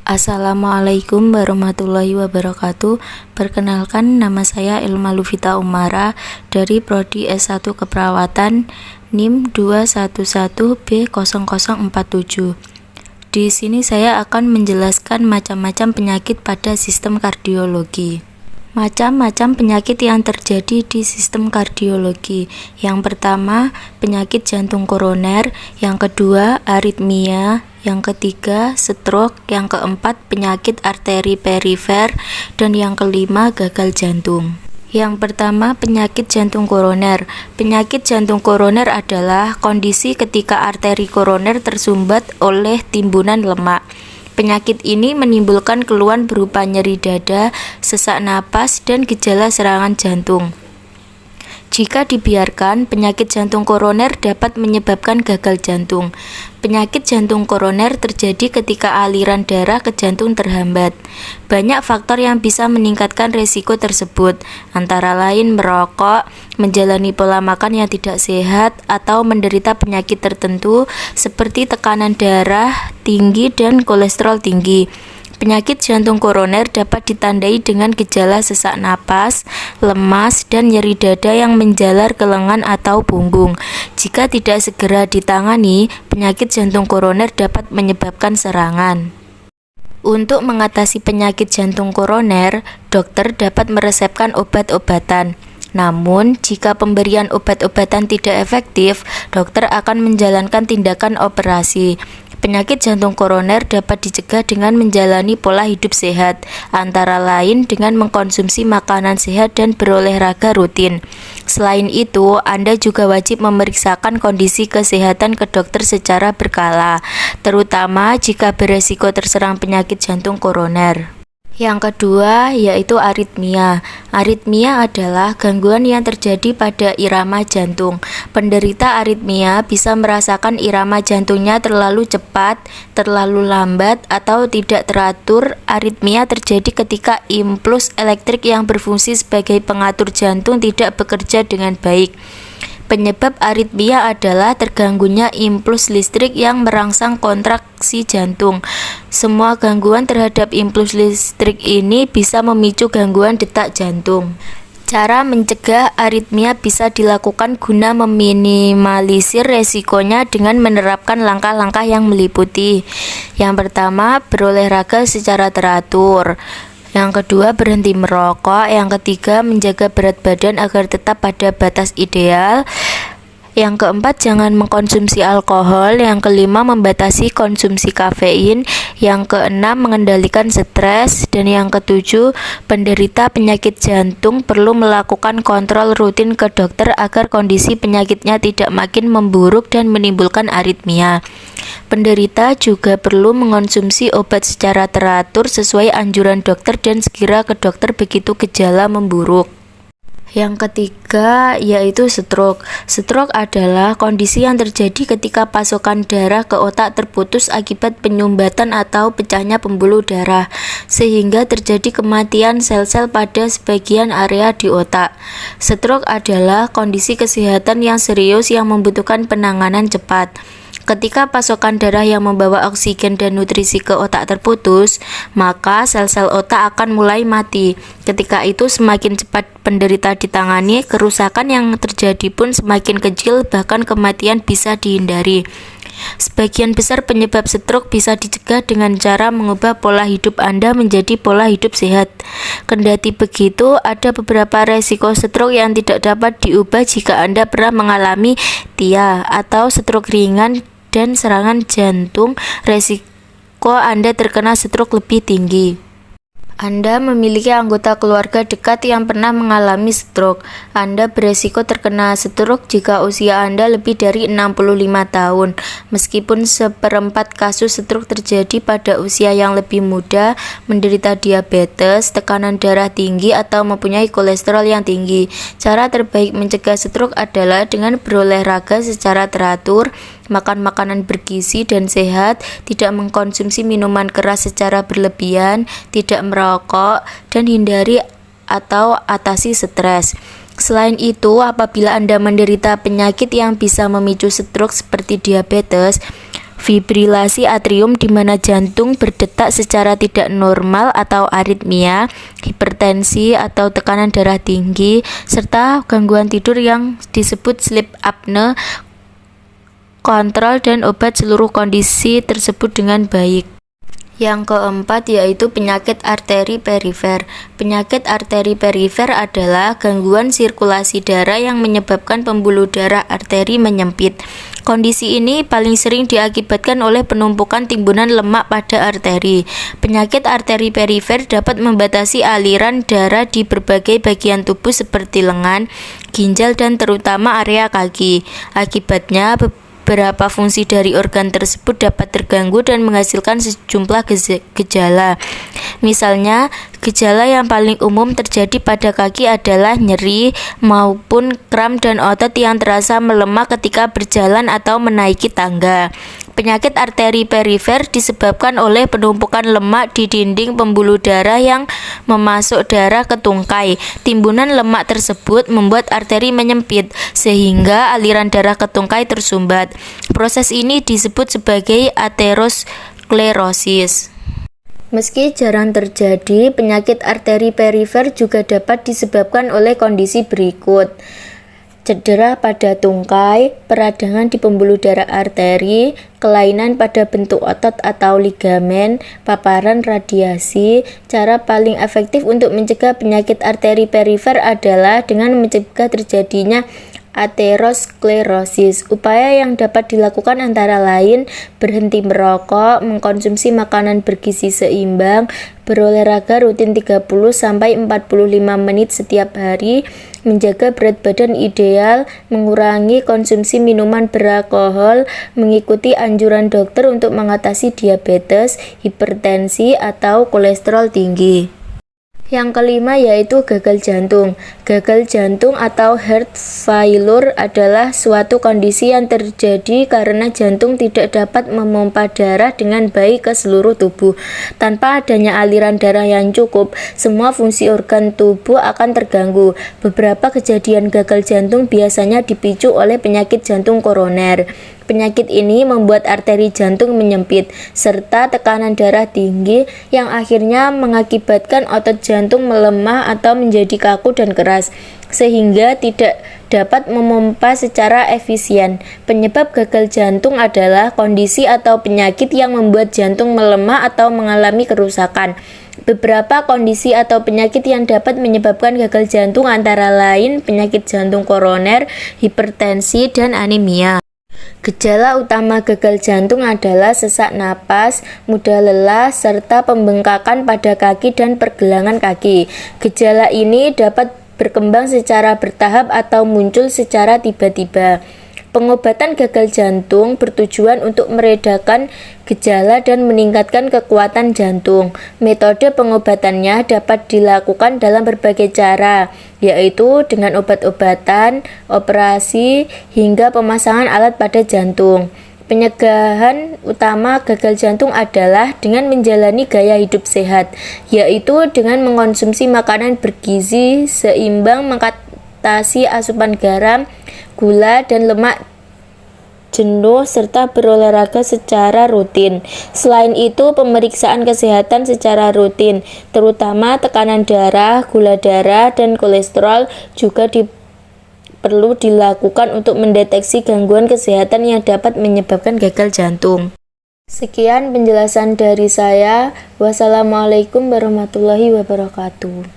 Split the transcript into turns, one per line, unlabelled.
Assalamualaikum warahmatullahi wabarakatuh. Perkenalkan, nama saya Ilma Lufita Umara dari Prodi S1 Keperawatan NIM 211B0047. Di sini saya akan menjelaskan macam-macam penyakit pada sistem kardiologi. Macam-macam penyakit yang terjadi di sistem kardiologi. Yang pertama, penyakit jantung koroner. Yang kedua, aritmia. Yang ketiga, stroke. Yang keempat, penyakit arteri perifer. Dan yang kelima, gagal jantung. Yang pertama, penyakit jantung koroner. Penyakit jantung koroner adalah kondisi ketika arteri koroner tersumbat oleh timbunan lemak. Penyakit ini menimbulkan keluhan berupa nyeri dada, sesak napas, dan gejala serangan jantung. Jika dibiarkan, penyakit jantung koroner dapat menyebabkan gagal jantung. Penyakit jantung koroner terjadi ketika aliran darah ke jantung terhambat. Banyak faktor yang bisa meningkatkan risiko tersebut, antara lain merokok, menjalani pola makan yang tidak sehat, atau menderita penyakit tertentu seperti tekanan darah tinggi dan kolesterol tinggi. Penyakit jantung koroner dapat ditandai dengan gejala sesak napas, lemas, dan nyeri dada yang menjalar ke lengan atau punggung. Jika tidak segera ditangani, penyakit jantung koroner dapat menyebabkan serangan. Untuk mengatasi penyakit jantung koroner, dokter dapat meresepkan obat-obatan. Namun, jika pemberian obat-obatan tidak efektif, dokter akan menjalankan tindakan operasi. Penyakit jantung koroner dapat dicegah dengan menjalani pola hidup sehat, antara lain dengan mengkonsumsi makanan sehat dan berolahraga rutin. Selain itu, Anda juga wajib memeriksakan kondisi kesehatan ke dokter secara berkala, terutama jika beresiko terserang penyakit jantung koroner. Yang kedua, yaitu aritmia. Aritmia adalah gangguan yang terjadi pada irama jantung. Penderita aritmia bisa merasakan irama jantungnya terlalu cepat, terlalu lambat, atau tidak teratur. Aritmia terjadi ketika impuls elektrik yang berfungsi sebagai pengatur jantung tidak bekerja dengan baik. Penyebab aritmia adalah terganggunya impuls listrik yang merangsang kontraksi jantung. Semua gangguan terhadap impuls listrik ini bisa memicu gangguan detak jantung. Cara mencegah aritmia bisa dilakukan guna meminimalisir resikonya dengan menerapkan langkah-langkah yang meliputi. Yang pertama, berolahraga secara teratur. Yang kedua, berhenti merokok. Yang ketiga, menjaga berat badan agar tetap pada batas ideal. Yang keempat, jangan mengkonsumsi alkohol. Yang kelima, membatasi konsumsi kafein. Yang keenam, mengendalikan stres. Dan yang ketujuh, penderita penyakit jantung perlu melakukan kontrol rutin ke dokter agar kondisi penyakitnya tidak makin memburuk dan menimbulkan aritmia. Penderita juga perlu mengonsumsi obat secara teratur sesuai anjuran dokter dan segera ke dokter begitu gejala memburuk. Yang ketiga, yaitu stroke. Stroke adalah kondisi yang terjadi ketika pasokan darah ke otak terputus akibat penyumbatan atau pecahnya pembuluh darah, sehingga terjadi kematian sel-sel pada sebagian area di otak. Stroke adalah kondisi kesehatan yang serius yang membutuhkan penanganan cepat. Ketika pasokan darah yang membawa oksigen dan nutrisi ke otak terputus, maka sel-sel otak akan mulai mati. Ketika itu semakin cepat penderita ditangani, kerusakan yang terjadi pun semakin kecil, bahkan kematian bisa dihindari. Sebagian besar penyebab stroke bisa dicegah dengan cara mengubah pola hidup Anda menjadi pola hidup sehat. Kendati begitu, ada beberapa resiko stroke yang tidak dapat diubah jika Anda pernah mengalami TIA atau stroke ringan dan serangan jantung. Resiko Anda terkena stroke lebih tinggi. Anda memiliki anggota keluarga dekat yang pernah mengalami stroke. Anda beresiko terkena stroke jika usia Anda lebih dari 65 tahun. Meskipun seperempat kasus stroke terjadi pada usia yang lebih muda, menderita diabetes, tekanan darah tinggi, atau mempunyai kolesterol yang tinggi. Cara terbaik mencegah stroke adalah dengan berolahraga secara teratur, makan makanan bergizi dan sehat, tidak mengkonsumsi minuman keras secara berlebihan, tidak merokok, dan hindari atau atasi stres. Selain itu, apabila Anda menderita penyakit yang bisa memicu stroke seperti diabetes, Fibrilasi atrium di mana jantung berdetak secara tidak normal atau aritmia, hipertensi atau tekanan darah tinggi, serta gangguan tidur yang disebut sleep apnea. Kontrol dan obat seluruh kondisi tersebut dengan baik. Yang keempat yaitu penyakit arteri perifer. Penyakit arteri perifer adalah gangguan sirkulasi darah yang menyebabkan pembuluh darah arteri menyempit. Kondisi ini paling sering diakibatkan oleh penumpukan timbunan lemak pada arteri. Penyakit arteri perifer dapat membatasi aliran darah di berbagai bagian tubuh seperti lengan, ginjal, dan terutama area kaki. Akibatnya, beberapa fungsi dari organ tersebut dapat terganggu dan menghasilkan sejumlah gejala. Misalnya, gejala yang paling umum terjadi pada kaki adalah nyeri maupun kram dan otot yang terasa melemah ketika berjalan atau menaiki tangga. Penyakit arteri perifer disebabkan oleh penumpukan lemak di dinding pembuluh darah yang memasuk darah ke tungkai. Timbunan lemak tersebut membuat arteri menyempit, sehingga aliran darah ke tungkai tersumbat. Proses ini disebut sebagai aterosklerosis. Meski jarang terjadi, penyakit arteri perifer juga dapat disebabkan oleh kondisi berikut: cedera pada tungkai, peradangan di pembuluh darah arteri, kelainan pada bentuk otot atau ligamen, paparan radiasi. Cara paling efektif untuk mencegah penyakit arteri perifer adalah dengan mencegah terjadinya aterosklerosis. Upaya yang dapat dilakukan antara lain berhenti merokok, mengkonsumsi makanan bergizi seimbang, berolahraga rutin 30-45 menit setiap hari, menjaga berat badan ideal, mengurangi konsumsi minuman beralkohol, mengikuti anjuran dokter untuk mengatasi diabetes, hipertensi, atau kolesterol tinggi. Yang kelima yaitu gagal jantung. Gagal jantung atau heart failure adalah suatu kondisi yang terjadi karena jantung tidak dapat memompa darah dengan baik ke seluruh tubuh. Tanpa adanya aliran darah yang cukup, semua fungsi organ tubuh akan terganggu. Beberapa kejadian gagal jantung biasanya dipicu oleh penyakit jantung koroner. Penyakit ini membuat arteri jantung menyempit, serta tekanan darah tinggi yang akhirnya mengakibatkan otot jantung melemah atau menjadi kaku dan keras, sehingga tidak dapat memompa secara efisien. Penyebab gagal jantung adalah kondisi atau penyakit yang membuat jantung melemah atau mengalami kerusakan. Beberapa kondisi atau penyakit yang dapat menyebabkan gagal jantung antara lain penyakit jantung koroner, hipertensi, dan anemia. Gejala utama gagal jantung adalah sesak napas, mudah lelah, serta pembengkakan pada kaki dan pergelangan kaki. Gejala ini dapat berkembang secara bertahap atau muncul secara tiba-tiba. Pengobatan gagal jantung bertujuan untuk meredakan gejala dan meningkatkan kekuatan jantung. Metode pengobatannya dapat dilakukan dalam berbagai cara, yaitu dengan obat-obatan, operasi, hingga pemasangan alat pada jantung. Pencegahan utama gagal jantung adalah dengan menjalani gaya hidup sehat, yaitu dengan mengonsumsi makanan bergizi seimbang, mengatasi asupan garam, gula, dan lemak jenuh, serta berolahraga secara rutin. Selain itu, pemeriksaan kesehatan secara rutin, terutama tekanan darah, gula darah, dan kolesterol juga perlu dilakukan untuk mendeteksi gangguan kesehatan yang dapat menyebabkan gagal jantung. Sekian penjelasan dari saya. Wassalamualaikum warahmatullahi wabarakatuh.